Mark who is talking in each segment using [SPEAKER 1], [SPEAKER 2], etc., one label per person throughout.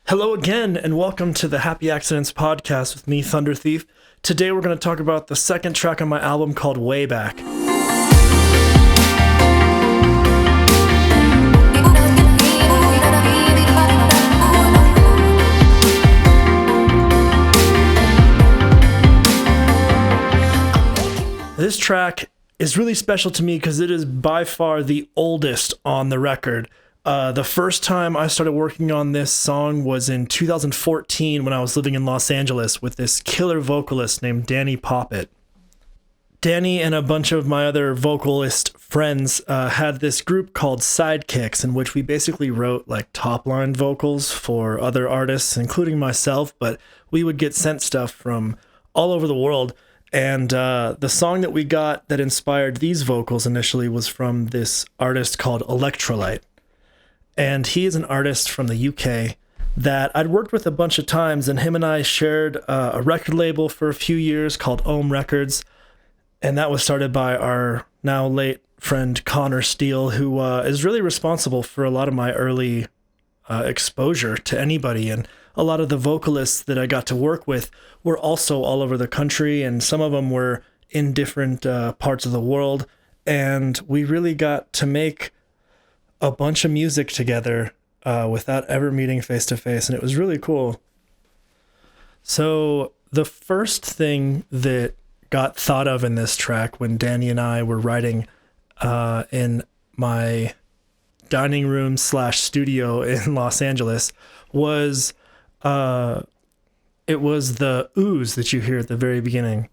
[SPEAKER 1] Hello again, and welcome to the Happy Accidents podcast with me, Thunderthief. Today we're going to talk about the second track on my album called Wayback. This track is really special to me because it is by far the oldest on the record. The first time I started working on this song was in 2014 when I was living in Los Angeles with this killer vocalist named Danny Poppet. Danny and a bunch of my other vocalist friends had this group called Sidekicks, in which we basically wrote like top-line vocals for other artists, including myself, but we would get sent stuff from all over the world. And the song that we got that inspired these vocals initially was from this artist called Electrolyte. And he is an artist from the UK that I'd worked with a bunch of times, and him and I shared a record label for a few years called Ohm Records, and that was started by our now late friend Connor Steele, who is really responsible for a lot of my early exposure to anybody, and a lot of the vocalists that I got to work with were also all over the country, and some of them were in different parts of the world, and we really got to make a bunch of music together without ever meeting face to face, and it was really cool. So the first thing that got thought of in this track when Danny and I were writing in my dining room / studio in Los Angeles was it was the ooze that you hear at the very beginning.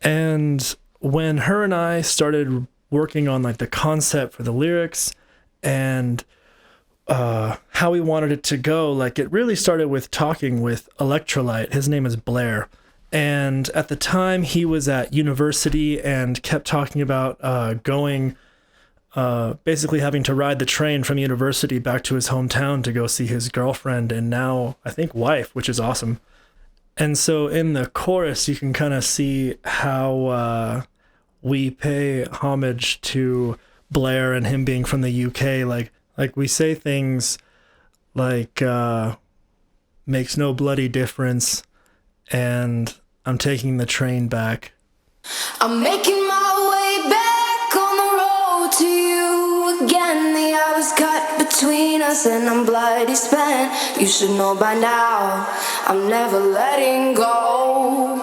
[SPEAKER 1] And when her and I started working on like the concept for the lyrics and how we wanted it to go, like it really started with talking with Electrolyte. His name is Blair. And at the time he was at university and kept talking about basically having to ride the train from university back to his hometown to go see his girlfriend and now I think wife, which is awesome. And so in the chorus, you can kind of see how we pay homage to Blair and him being from the UK. Like we say things like, makes no bloody difference, and I'm taking the train back.
[SPEAKER 2] I'm making my way back on the road to you again. The hours cut between us and I'm bloody spent. You should know by now I'm never letting go.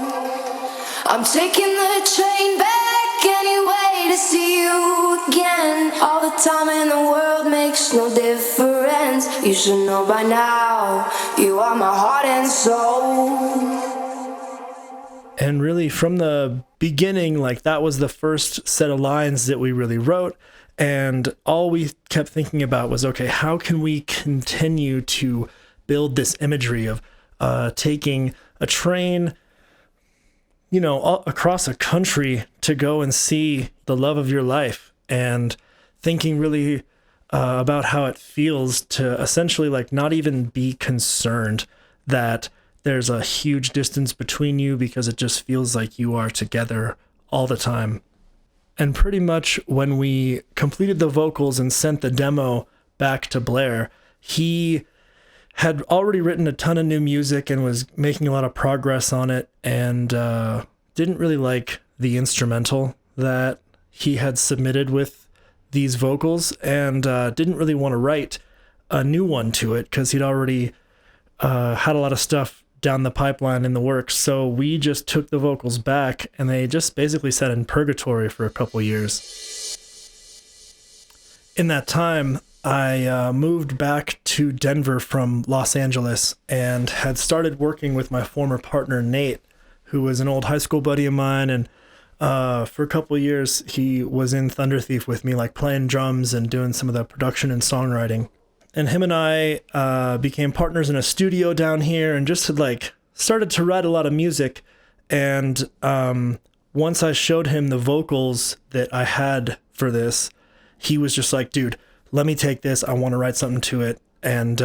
[SPEAKER 2] I'm taking the train back anyway to see you again. All the time in the world makes no difference. You should know by now you are my heart and soul.
[SPEAKER 1] And really from the beginning, like that was the first set of lines that we really wrote. And all we kept thinking about was, okay, how can we continue to build this imagery of taking a train, all across a country to go and see the love of your life, and thinking really about how it feels to essentially like not even be concerned that there's a huge distance between you because it just feels like you are together all the time. And pretty much when we completed the vocals and sent the demo back to Blair, he had already written a ton of new music and was making a lot of progress on it, and didn't really like the instrumental that he had submitted with these vocals, and didn't really want to write a new one to it because he'd already had a lot of stuff down the pipeline in the works. So we just took the vocals back and they just basically sat in purgatory for a couple years. In that time, I moved back to Denver from Los Angeles and had started working with my former partner, Nate, who was an old high school buddy of mine. And for a couple of years, he was in Thunderthief with me, like playing drums and doing some of the production and songwriting. And him and I became partners in a studio down here and just had like started to write a lot of music. And once I showed him the vocals that I had for this, he was just like, dude, let me take this. I want to write something to it. And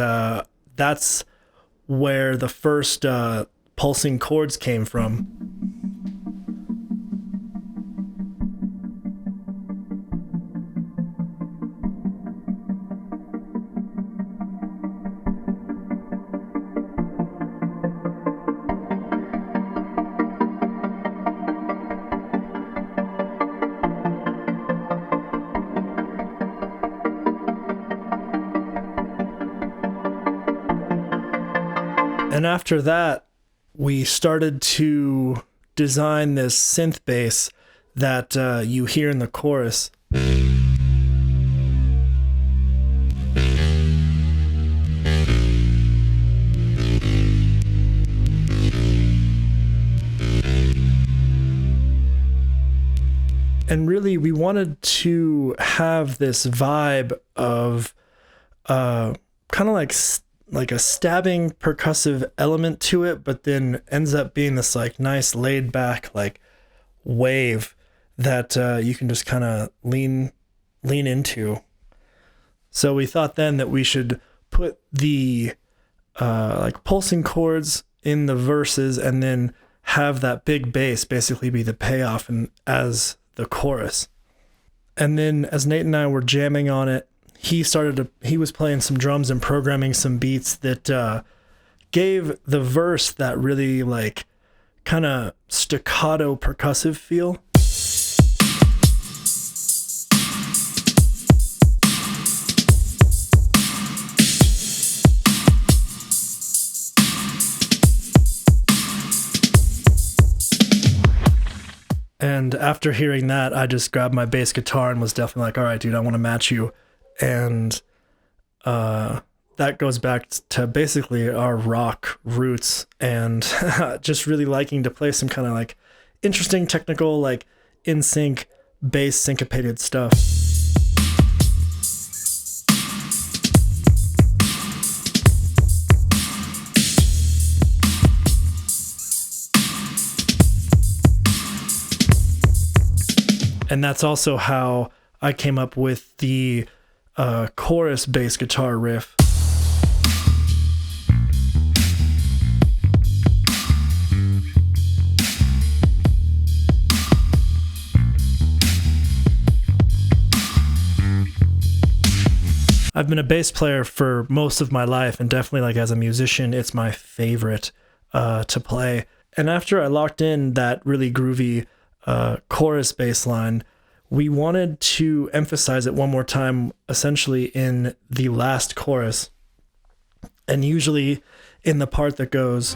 [SPEAKER 1] that's where the first pulsing chords came from. And after that, we started to design this synth bass that you hear in the chorus. And really, we wanted to have this vibe of kind of like a stabbing percussive element to it, but then ends up being this like nice laid back like wave that you can just kind of lean into. So we thought then that we should put the like pulsing chords in the verses and then have that big bass basically be the payoff and as the chorus. And then as Nate and I were jamming on it, he was playing some drums and programming some beats that gave the verse that really like kind of staccato percussive feel. And after hearing that, I just grabbed my bass guitar and was definitely like, all right, dude, I want to match you. And that goes back to basically our rock roots and just really liking to play some kind of like interesting technical, like in sync bass syncopated stuff. And that's also how I came up with the chorus bass guitar riff. I've been a bass player for most of my life, and definitely like as a musician, it's my favorite to play. And after I locked in that really groovy chorus bass line, we wanted to emphasize it one more time, essentially in the last chorus, and usually in the part that goes,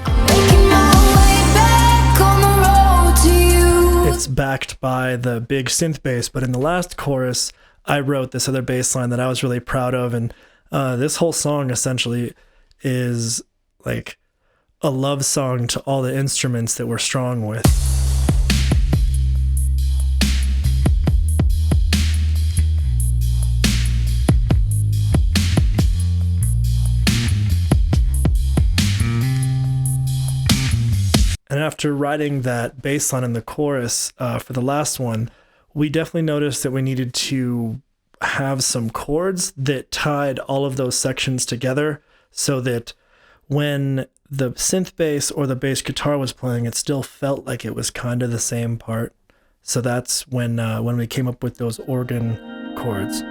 [SPEAKER 1] it's backed by the big synth bass. But in the last chorus, I wrote this other bass line that I was really proud of, and this whole song essentially is like a love song to all the instruments that we're strong with. And after writing that bass line in the chorus for the last one, we definitely noticed that we needed to have some chords that tied all of those sections together so that when the synth bass or the bass guitar was playing, it still felt like it was kind of the same part. So that's when we came up with those organ chords.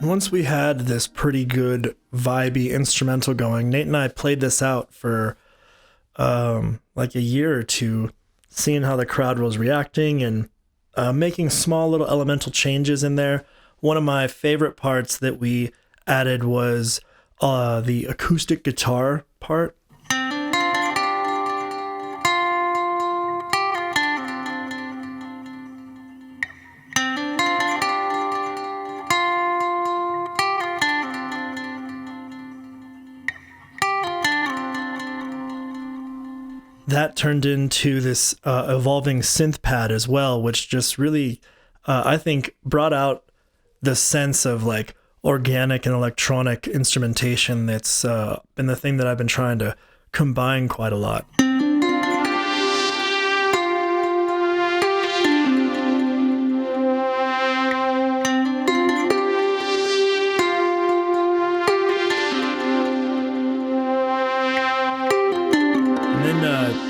[SPEAKER 1] Once we had this pretty good vibey instrumental going, Nate and I played this out for like a year or two, seeing how the crowd was reacting and making small little elemental changes in there. One of my favorite parts that we added was the acoustic guitar part. That turned into this evolving synth pad as well, which just really, I think, brought out the sense of like organic and electronic instrumentation that's been the thing that I've been trying to combine quite a lot.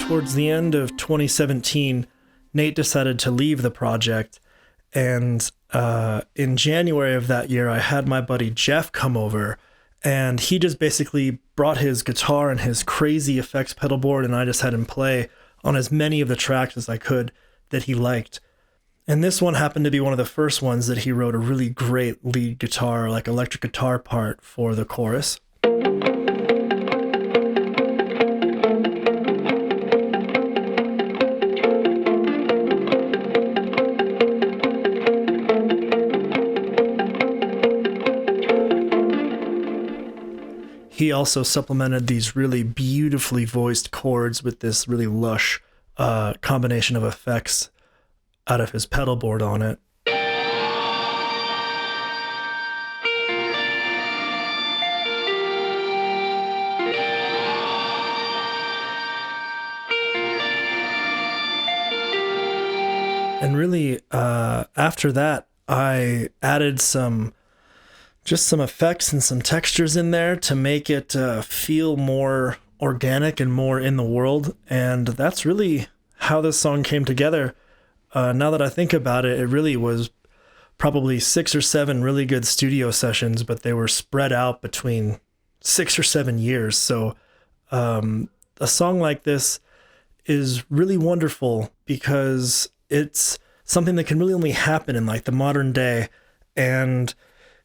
[SPEAKER 1] Towards the end of 2017, Nate decided to leave the project, and in January of that year, I had my buddy Jeff come over, And he just basically brought his guitar and his crazy effects pedal board, and I just had him play on as many of the tracks as I could that he liked. And this one happened to be one of the first ones that he wrote a really great lead guitar, like electric guitar part for the chorus. He also supplemented these really beautifully voiced chords with this really lush combination of effects out of his pedal board on it. And really, after that, I added some effects and some textures in there to make it feel more organic and more in the world. And that's really how this song came together. Now that I think about it, it really was probably 6 or 7 really good studio sessions, but they were spread out between 6 or 7 years. So a song like this is really wonderful because it's something that can really only happen in like the modern day, and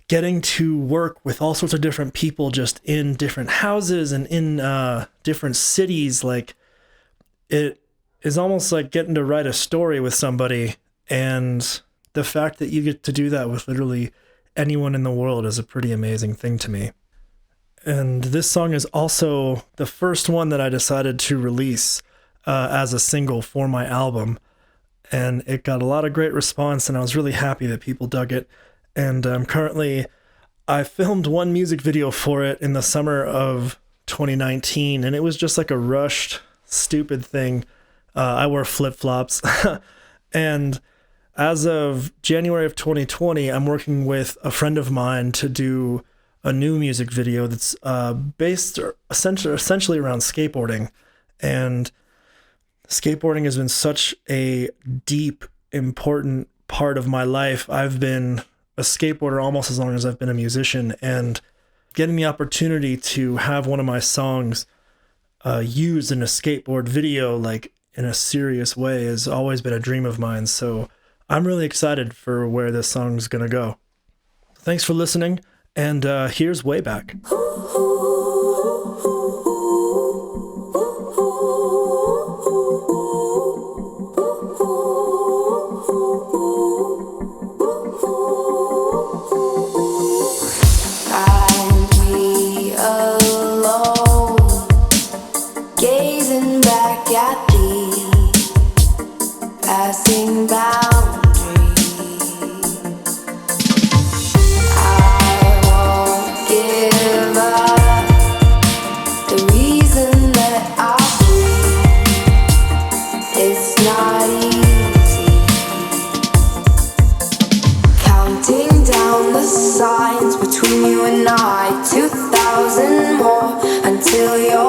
[SPEAKER 1] getting to work with all sorts of different people just in different houses and in different cities, like it is almost like getting to write a story with somebody. And the fact that you get to do that with literally anyone in the world is a pretty amazing thing to me. And this song is also the first one that I decided to release as a single for my album. And it got a lot of great response, and I was really happy that people dug it. And I filmed one music video for it in the summer of 2019, and it was just like a rushed, stupid thing. I wore flip-flops. And as of January of 2020, I'm working with a friend of mine to do a new music video that's based essentially around skateboarding. And skateboarding has been such a deep, important part of my life. I've been a skateboarder almost as long as I've been a musician, and getting the opportunity to have one of my songs used in a skateboard video, like in a serious way, has always been a dream of mine. So I'm really excited for where this song's gonna go. Thanks for listening, and here's Wayback.
[SPEAKER 2] Passing boundaries, I won't give up. The reason that I breathe, it's not easy. Counting down the signs between you and I, 2,000 more until you're